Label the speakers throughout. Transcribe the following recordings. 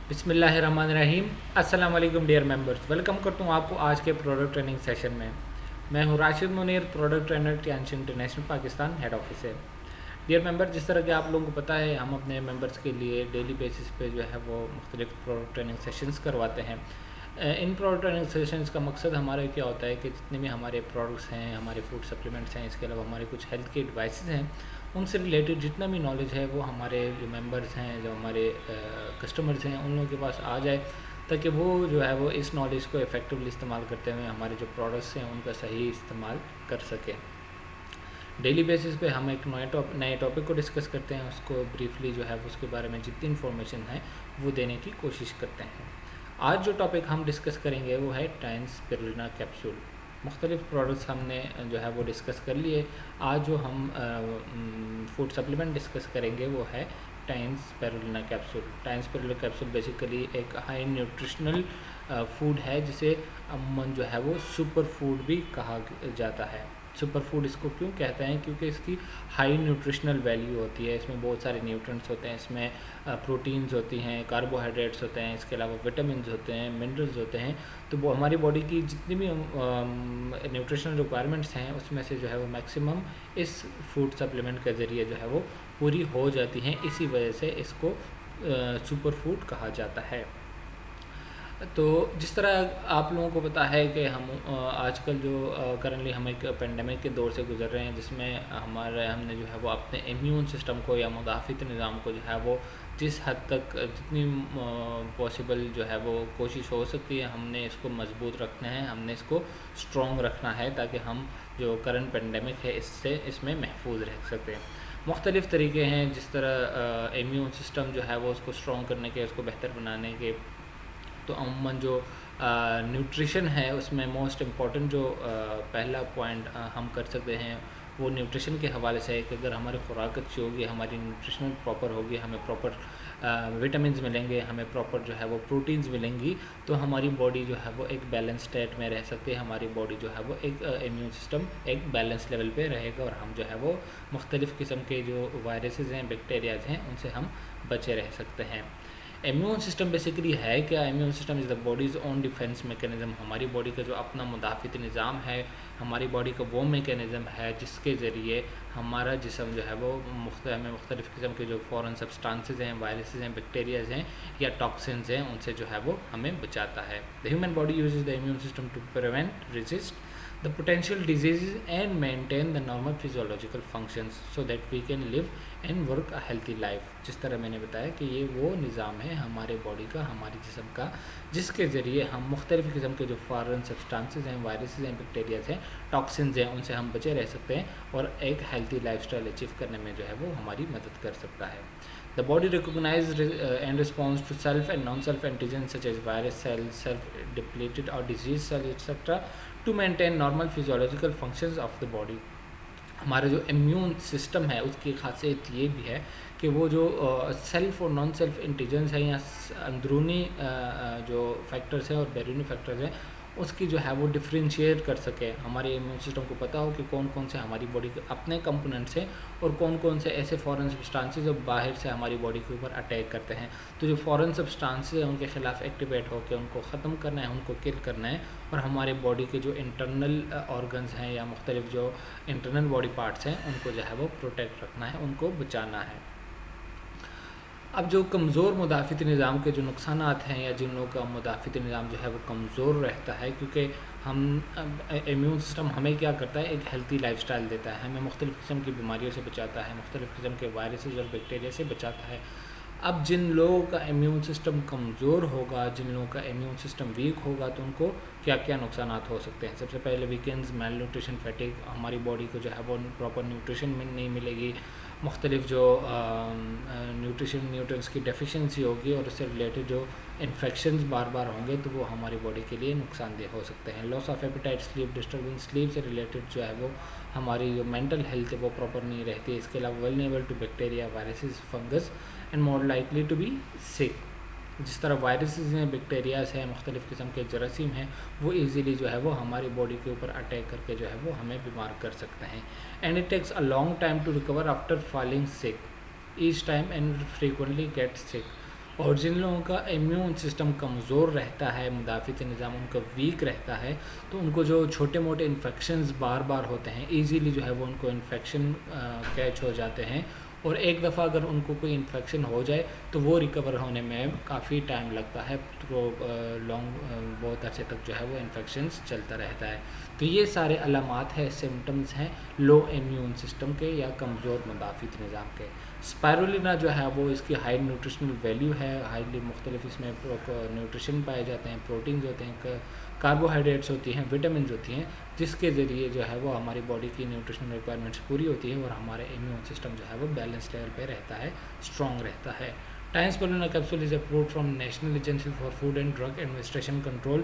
Speaker 1: बिस्मिल्लाहिर्रहमानिर्रहीम। अस्सलाम वालेकुम डियर मेंबर्स, वेलकम करता हूँ आपको आज के प्रोडक्ट ट्रेनिंग सेशन में। मैं हूँ Rashid Munir, product trainer Tianshi international Pakistan head office से। डियर मेंबर, जिस तरह कि आप लोगों को पता है, हम अपने मेंबर्स के लिए डेली बेसिस पे जो है वो मुख्तलिफ प्रोडक्ट ट्रेनिंग सेशंस करवाते हैं। इन प्रोडक्ट ट्रेनिंग सेशंस का मकसद हमारा क्या होता है कि जितने भी हमारे प्रोडक्ट्स हैं, हमारे फूड सप्लीमेंट्स हैं, इसके अलावा हमारे कुछ हेल्थ के डिवाइसेस हैं, उनसे रिलेटेड जितना भी नॉलेज है वो हमारे जो मेंबर्स हैं, जो हमारे कस्टमर्स हैं, उन लोगों के पास आ जाए, ताकि वो जो है वो इस नॉलेज को इफ़ेक्टिवली इस्तेमाल करते हुए हमारे जो प्रोडक्ट्स हैं उनका सही इस्तेमाल कर सकें। डेली बेसिस पे हम एक नए टॉपिक को डिस्कस करते हैं, उसको ब्रीफली जो है उसके बारे में जितनी इन्फॉर्मेशन है वो देने की कोशिश करते हैं। आज जो टॉपिक हम डिस्कस करेंगे वो है टाइन स्पिरुलिना कैप्सूल। मुख्तलिफ प्रोडक्ट्स हमने जो है वो डिस्कस कर लिए। आज जो हम फूड सप्लीमेंट डिस्कस करेंगे वो है टाइन स्पिरुलिना कैप्सूल। टाइन स्पिरुलिना कैप्सूल बेसिकली एक हाई न्यूट्रिशनल फूड है, जिसे अमूमन जो है वो सुपर फूड भी कहा जाता है। सुपर फूड इसको क्यों कहते हैं? क्योंकि इसकी हाई न्यूट्रिशनल वैल्यू होती है। इसमें बहुत सारे न्यूट्रिएंट्स होते हैं, इसमें प्रोटीन्स होती हैं, कार्बोहाइड्रेट्स होते हैं, इसके अलावा विटामिन होते हैं, मिनरल्स होते हैं। तो वो हमारी बॉडी की जितनी भी न्यूट्रिशनल रिक्वायरमेंट्स हैं उसमें से जो है वो मैक्सिमम इस फूड सप्लीमेंट के ज़रिए जो है वो पूरी हो जाती हैं। इसी वजह से इसको सुपर फूड कहा जाता है। तो जिस तरह आप लोगों को पता है कि हम आजकल जो करंटली हम एक पेंडेमिक के दौर से गुजर रहे हैं, जिसमें हमने जो है वो अपने इम्यून सिस्टम को या मुदाफ़ित निज़ाम को जो है वो जिस हद तक जितनी पॉसिबल जो है वो कोशिश हो सकती है, हमने इसको मजबूत रखना है, हमने इसको स्ट्रॉन्ग रखना है, ताकि हम जो करंट पेंडेमिक है इसमें महफूज रह सकते हैं। मुख्तलिफ़ तरीके हैं जिस तरह इम्यून सिस्टम जो है वो उसको स्ट्रॉन्ग करने के, उसको बेहतर बनाने के। तो अमूमन जो न्यूट्रिशन है उसमें मोस्ट इम्पॉर्टेंट जो पहला पॉइंट हम कर सकते हैं वो न्यूट्रिशन के हवाले से है कि अगर हमारी खुराक अच्छी होगी, हमारी न्यूट्रिशन प्रॉपर होगी, हमें प्रॉपर विटामिन्स मिलेंगे, हमें प्रॉपर जो है वो प्रोटीन्स मिलेंगी, तो हमारी बॉडी जो है वो एक बैलेंस स्टेट में रह सकती है। हमारी बॉडी जो है वो एक इम्यून सिस्टम एक बैलेंस लेवल पे रहेगा, और हम जो है वो मुख्तलिफ़ किस्म के जो वायरसेस हैं, बैक्टीरियाज हैं, उनसे हम बचे रह सकते हैं। इम्यून सिस्टम बेसिकली है क्या? Immune system is the bodies own defence mechanism. हमारी बॉडी का जो अपना मुदाफ़ित निज़ाम है, हमारी बॉडी का वो मैकेनिज़्म है जिसके ज़रिए हमारा जिस्म जो है वो हमें मुख्तलिफ़ किस्म के जो फॉरेन सब्सटेंसेस हैं, वायरसेस हैं, बैक्टीरियाज हैं या टॉक्सिन्स हैं, उनसे जो है वो हमें बचाता है। The human body uses the immune system to prevent, resist the potential diseases and maintain the normal physiological functions so that we can live and work a healthy life। जिस तरह मैंने बताया कि ये वो निज़ाम है हमारे बॉडी का, हमारे जिस्म का, जिसके ज़रिए हम मुख्तलिफ़ किस्म के जो फॉरेन सब्सटेंसेस हैं, वायरसेस हैं, बैक्टीरियाज हैं, टॉक्सिन्स हैं, उनसे हम बचे रह सकते हैं और एक हेल्थी लाइफस्टाइल अचीव करने में जो है वो हमारी मदद कर सकता है। The body recognizes and responds to self and non-self antigens such as virus cells, self-depleted or disease cells, etc. to maintain normal physiological functions of the body। हमारा जो इम्यून सिस्टम है उसकी खासियत ये भी है कि वो जो सेल्फ और नॉन सेल्फ एंटीजेंस हैं या अंदरूनी जो फैक्टर्स हैं और बैरूनी फैक्टर्स हैं, उसकी जो है वो डिफ्रेंशिएट कर सके। हमारे इम्यून सिस्टम को पता हो कि कौन कौन से हमारी बॉडी के अपने कंपोनेंट्स हैं और कौन कौन से ऐसे फॉरेन सब्सटेंसेस जो बाहर से हमारी बॉडी के ऊपर अटैक करते हैं। तो जो फॉरेन सब्सटेंसेस हैं उनके ख़िलाफ़ एक्टिवेट होकर उनको ख़त्म करना है, उनको किल करना है, और हमारे बॉडी के जो इंटरनल ऑर्गन्स हैं या मुख्तलिफ जो इंटरनल बॉडी पार्ट्स हैं उनको जो है वो प्रोटेक्ट रखना है, उनको बचाना है। अब जो कमज़ोर मुदाफ़ित निज़ाम के जो नुकसानात हैं, या जिन लोगों का मुदाफ़ित निज़ाम जो है वो कमज़ोर रहता है, क्योंकि हम इम्यून सिस्टम हमें क्या करता है, एक हेल्थी लाइफस्टाइल देता है, हमें मुख्तलिफ़ किस्म की बीमारियों से बचाता है, मुख्तलिफ़ किस्म के वायरसेस और बैक्टीरिया से बचाता है। अब जिन लोगों का इम्यून सिस्टम कमज़ोर होगा, जिन लोगों का इम्यून सिस्टम वीक होगा, तो उनको क्या क्या नुकसानात हो सकते हैं? सबसे पहले वीकेंड्स, मेल न्यूट्रिशन, फैटिग, हमारी बॉडी को जो है वो प्रॉपर न्यूट्रिशन नहीं मिलेगी, मुख्तलिफ जो न्यूट्रिएंट्स की डेफिशिएंसी होगी, और उससे रिलेटेड जो इन्फेक्शंस बार बार होंगे तो वो हमारी बॉडी के लिए नुकसानदेह हो सकते हैं। Loss of appetite, sleep disturbance, sleep से रिलेटेड जो है वो हमारी जो मेंटल हेल्थ है वो प्रॉपर नहीं रहती है। इसके अलावा vulnerable to bacteria, viruses, fungus and more likely to be sick. जिस तरह वायरसेस हैं, बैक्टीरियाज हैं, मुख्तलिफ़ किस्म के जरासीम हैं, वो ईज़िली जो है वो हमारी बॉडी के ऊपर अटैक करके जो है वो हमें बीमार कर सकते हैं। And it takes a long time to recover after falling sick each time and frequently get sick. और जिन लोगों का इम्यून सिस्टम कमज़ोर रहता है, मुदाफ़िती निज़ाम उनका वीक रहता है, तो उनको जो छोटे मोटे इन्फेक्शंस बार बार होते हैं, ईज़िली जो है वो उनको इन्फेक्शन कैच हो जाते हैं। और एक दफ़ा अगर उनको कोई इन्फेक्शन हो जाए तो वो रिकवर होने में काफ़ी टाइम लगता है, तो बहुत अर्से तक जो है वो इन्फेक्शंस चलता रहता है। तो ये सारे अलामात हैं, सिम्टम्स हैं लो इम्यून सिस्टम के या कमज़ोर मुदाफ़िती निज़ाम के। स्पायरुलिना जो है वो इसकी हाई न्यूट्रिशनल वैल्यू है, हाईली मुख्तलिफ इसमें न्यूट्रिशन पाए जाते हैं, प्रोटीन्स होते हैं, कार्बोहाइड्रेट्स होती हैं, विटामिन होती हैं, जिसके ज़रिए जो है वो हमारी बॉडी की न्यूट्रिशनल रिक्वायरमेंट्स पूरी होती है और हमारे इम्यून सिस्टम जो है वो बैलेंस लेवल पे रहता है, स्ट्रॉन्ग रहता है। Tiens spirulina capsule is approved from national agency for food and drug administration control.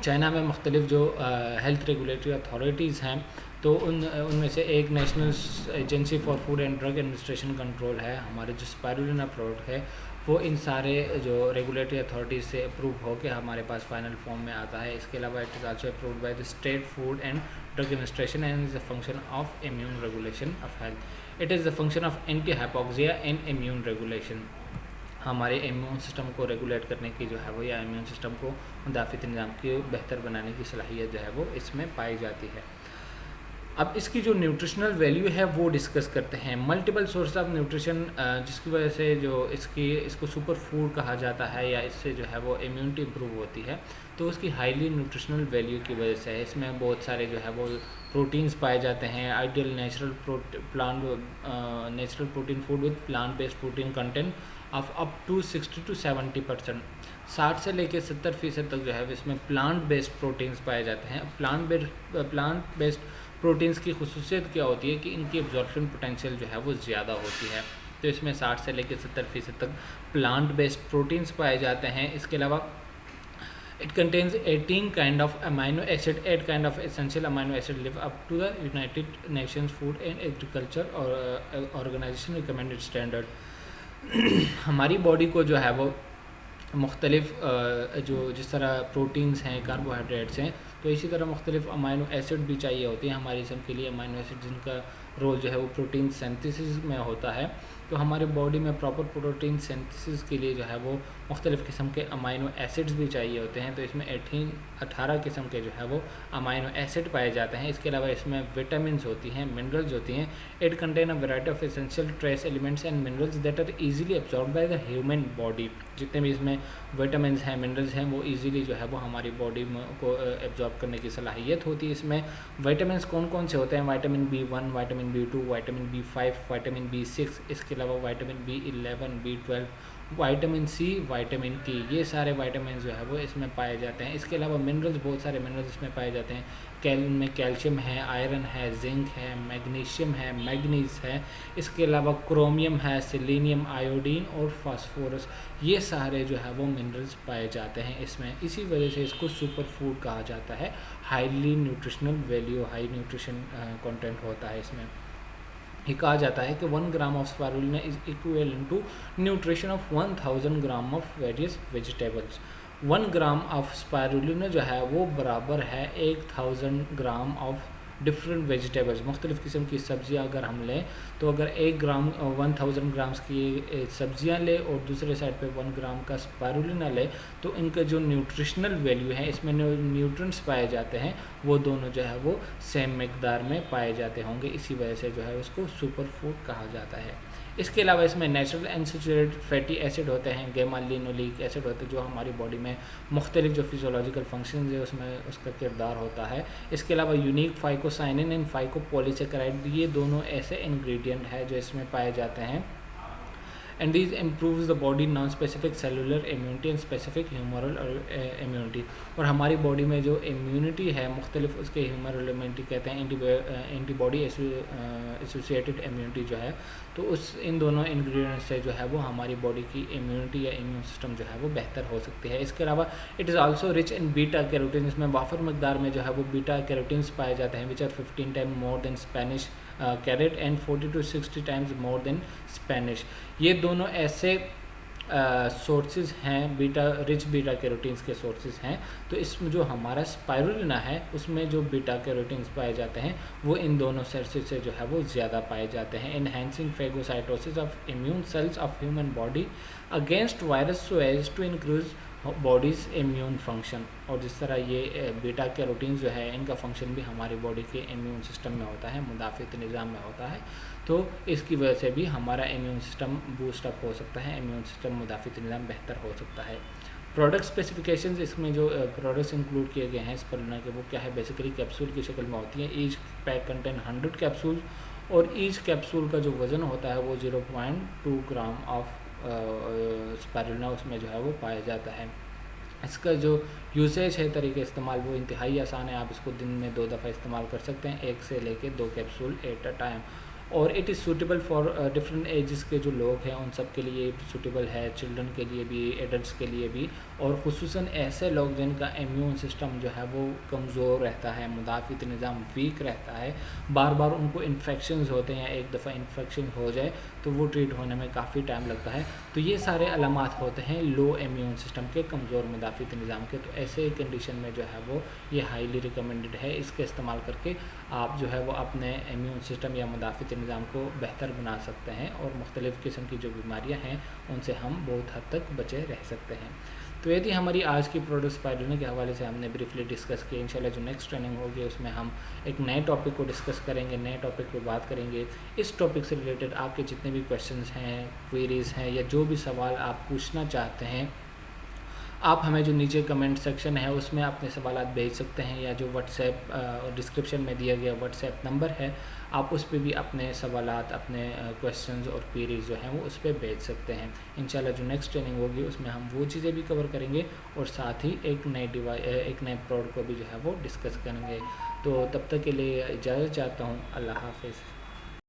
Speaker 1: China में मुख्तलिफ जो हेल्थ रेगुलेटरी अथॉरिटीज़ हैं, तो उनमें से एक national agency for food and drug administration control है। हमारे जो स्पायरुलिना प्रोडक्ट है वो इन सारे जो रेगुलेटरी अथॉरिटीज़ से अप्रूव होकर हमारे पास फाइनल फॉर्म में आता है। इसके अलावा it is also approved by the state food and drug administration and is a function of immune regulation of health. It is the function of anti hypoxia and immune regulation. हमारे immune system को regulate करने की जो है वो, या immune system को मुदाफ़िती निज़ाम की बेहतर बनाने की सलाहियत जो है वो इसमें पाई जाती है। अब इसकी जो न्यूट्रिशनल वैल्यू है वो डिस्कस करते हैं। मल्टीपल सोर्स ऑफ न्यूट्रिशन, जिसकी वजह से जो इसको सुपर फूड कहा जाता है या इससे जो है वो इम्यूनिटी इम्प्रूव होती है, तो उसकी हाईली न्यूट्रिशनल वैल्यू की वजह से इसमें बहुत सारे जो है वो प्रोटीन्स पाए जाते हैं। Ideal natural protein food with plant based protein content of up to 60 to 70%, 60 से लेकर 70% तक जो है इसमें प्लांट बेस्ड प्रोटीन्स पाए जाते हैं। प्लांट बेस्ड प्रोटीन्स की खुसूसियत क्या होती है कि इनकी एब्जॉर्प्शन पोटेंशियल जो है वो ज़्यादा होती है। तो इसमें 60 से लेकर 70% तक प्लांट बेस्ड प्रोटीन्स पाए जाते हैं। इसके अलावा it contains 18 kind of amino acid, 8 kind of essential amino acid live up to the United Nations food and agriculture और ऑर्गेनाइजेशन रिकमेंडेड स्टैंडर्ड। हमारी बॉडी को जो है वो मुख्तलिफ जो जिस तरह प्रोटीन्स हैं, कार्बोहाइड्रेट्स हैं, तो इसी तरह मुख्तलिफ अमाइनो एसिड भी चाहिए होती हैं हमारी जिस्म के लिए। अमाइनो एसिड जिनका रोल जो है वो प्रोटीन सिंथेसिस में होता है, तो हमारे बॉडी में प्रॉपर प्रोटीन सिंथेसिस के लिए जो है वो मुख्तलिफ़ किस्म के अमाइनो एसिड्स भी चाहिए होते हैं। तो इसमें 18 किस्म के जो है वो अमाइनो एसिड पाए जाते हैं। इसके अलावा इसमें विटामिन्स होती हैं, मिनरल्स होती हैं। It contain a variety of essential trace elements and minerals that are easily absorb by the human body. जितने भी इसमें विटामिन्स हैं, मिनरल्स हैं, वो इजीली जो है वो हमारी बॉडी को एब्जॉर्ब करने की सलाहियत होती है। इसमें विटामिन्स कौन कौन से होते हैं? Vitamin B1, vitamin B2, vitamin B5, vitamin B6, इसके अलावा vitamin B11, B12, vitamin C, vitamin K, ये सारे विटामिन जो है वो इसमें पाए जाते हैं। इसके अलावा मिनरल्स, बहुत सारे मिनरल्स इसमें पाए जाते हैं। इनमें कैल्शियम है, आयरन है, जिंक है, मैग्नीशियम है, मैग्नीज है, इसके अलावा क्रोमियम है, सेलेनियम, आयोडीन और फास्फोरस, ये सारे जो है वो मिनरल्स पाए जाते हैं इसमें। इसी वजह से इसको सुपर फूड कहा जाता है। Highly nutritional value, high nutrition content होता है इसमें। ये कहा जाता है कि 1 gram of spirulina is equivalent to nutrition of 1000 gram of various vegetables. 1 gram of spirulina जो है वो बराबर है 1000 ग्राम ऑफ डिफरेंट वेजिटेबल्स। मुख्तलिफ़ किस्म की सब्जियां अगर हम लें, तो अगर 1000 ग्राम्स की सब्जियां लें और दूसरे साइड पे 1 ग्राम का स्पायरुलिना लें, तो इनका जो न्यूट्रिशनल वैल्यू है, इसमें न्यूट्रिएंट्स पाए जाते हैं, वो दोनों जो है वो सेम मिकदार में पाए जाते होंगे। इसी वजह से जो है उसको सुपर फूड कहा जाता है। इसके अलावा इसमें नेचुरल अनसैचुरेटेड फैटी एसिड होते हैं, गैमा लिनोलिक एसिड होते हैं, जो हमारी बॉडी में मुख्तलिफ जो फिजियोलॉजिकल फंक्शन है उसमें उसका किरदार होता है। इसके अलावा यूनिक फाइकोसाइनिन एंड फाइकोपॉलीसेकेराइड, ये दोनों ऐसे इंग्रेडिएंट है जो इसमें पाए जाते हैं। And this improves the body non specific cellular immunity and specific humoral immunity. और हमारी बॉडी में जो इम्यूनिटी है मुख्तलिफ, उसके ह्यूमरल इम्यूनिटी कहते हैं, एंटीबॉडी एसोसिएटेड इम्यूनिटी जो है, तो इन दोनों इंग्रेडिएंट से जो है वो हमारी बॉडी की इम्यूनिटी या इम्यून सिस्टम जो है वो बेहतर हो सकती है। इसके अलावा it is also rich in beta carotene, इसमें वाफर मकदार में जो है वो बीटा कैरोटीन्स पाए जाते हैं, which are 15 time more than spinach carrot and 40 to 60 times more than spinach. ये दोनों ऐसे सोर्सेज हैं, बीटा रिच बीटा कैरोटीन्स के सोर्सेज हैं। तो इसमें जो हमारा स्पाइरुलिना है उसमें जो बीटा कैरोटीन्स पाए जाते हैं वो इन दोनों सोर्सेज से जो है वो ज़्यादा पाए जाते हैं। Enhancing phagocytosis of immune cells of human body against virus so as to increase body's immune function. और जिस तरह ये बीटा कैरोटीन जो है इनका फंक्शन भी हमारी बॉडी के इम्यून सिस्टम में होता है, मुदाफ़ित निज़ाम में होता है, तो इसकी वजह से भी हमारा इम्यून सिस्टम बूस्ट अप हो सकता है, इम्यून सिस्टम मुदाफ़ित निज़ाम बेहतर हो सकता है। प्रोडक्ट स्पेसिफिकेशंस, इसमें जो प्रोडक्ट्स इंक्लूड किए गए हैं स्पाइरुलिना के वो क्या है, बेसिकली कैप्सूल की शक्ल में होती है। ईच पैक कंटेन 100 कैप्सूल और ईच कैप्सूल का जो वज़न होता है वो 0.2 ग्राम ऑफ स्पाइरुलिना उसमें जो है वो पाया जाता है। इसका जो यूसेज है, तरीके इस्तेमाल, वो इंतहाई आसान है। आप इसको दिन में 2 दफ़ा इस्तेमाल कर सकते हैं, 1 से लेके 2 कैप्सूल एट अ टाइम। और it is suitable for different ages के जो लोग हैं उन सब के लिए सूटेबल है, चिल्ड्रन के लिए भी, एडल्ट्स के लिए भी, और खुसूसन ऐसे लोग जिनका इम्यून सिस्टम जो है वो कमज़ोर रहता है, मुदाफ़ित निज़ाम वीक रहता है, बार बार उनको इन्फेक्शंस होते हैं, एक दफ़ा इन्फेक्शन हो जाए तो वो ट्रीट होने में काफ़ी टाइम लगता है। तो ये सारे अलामात होते हैं लो इम्यून सिस्टम के, कमज़ोर मुदाफ़ित निज़ाम के। तो ऐसे कंडीशन में जो है वो ये हाईली रिकमेंडेड है। इसके इस्तेमाल करके आप जो है वो अपने इम्यून सिस्टम या मुदाफ़ित निज़ाम को बेहतर बना सकते हैं और मुख्तलिफ़ किस्म की जो बीमारियां हैं उनसे हम बहुत हद तक बचे रह सकते हैं। तो ये थी हमारी आज की प्रोडक्ट स्पाइरुलिना के हवाले से हमने ब्रीफली डिस्कस किया। इंशाल्लाह जो नेक्स्ट ट्रेनिंग होगी उसमें हम एक नए टॉपिक को डिस्कस करेंगे, नए टॉपिक पर बात करेंगे। इस टॉपिक से रिलेटेड आपके जितने भी क्वेश्चंस हैं, क्वेरीज़ हैं, या जो भी सवाल आप पूछना चाहते हैं, आप हमें जो नीचे कमेंट सेक्शन है उसमें अपने सवालात भेज सकते हैं, या जो व्हाट्सएप डिस्क्रिप्शन में दिया गया व्हाट्सएप नंबर है आप उस पर भी अपने सवालात, अपने क्वेश्चंस और क्वेरीज जो हैं वो उस पर भेज सकते हैं। इंशाल्लाह जो नेक्स्ट ट्रेनिंग होगी उसमें हम वो चीज़ें भी कवर करेंगे और साथ ही एक नए प्रोडक्ट को भी जो है वो डिस्कस करेंगे। तो तब तक के लिए इजाज़त चाहता हूँ। अल्लाह हाफ़िज़।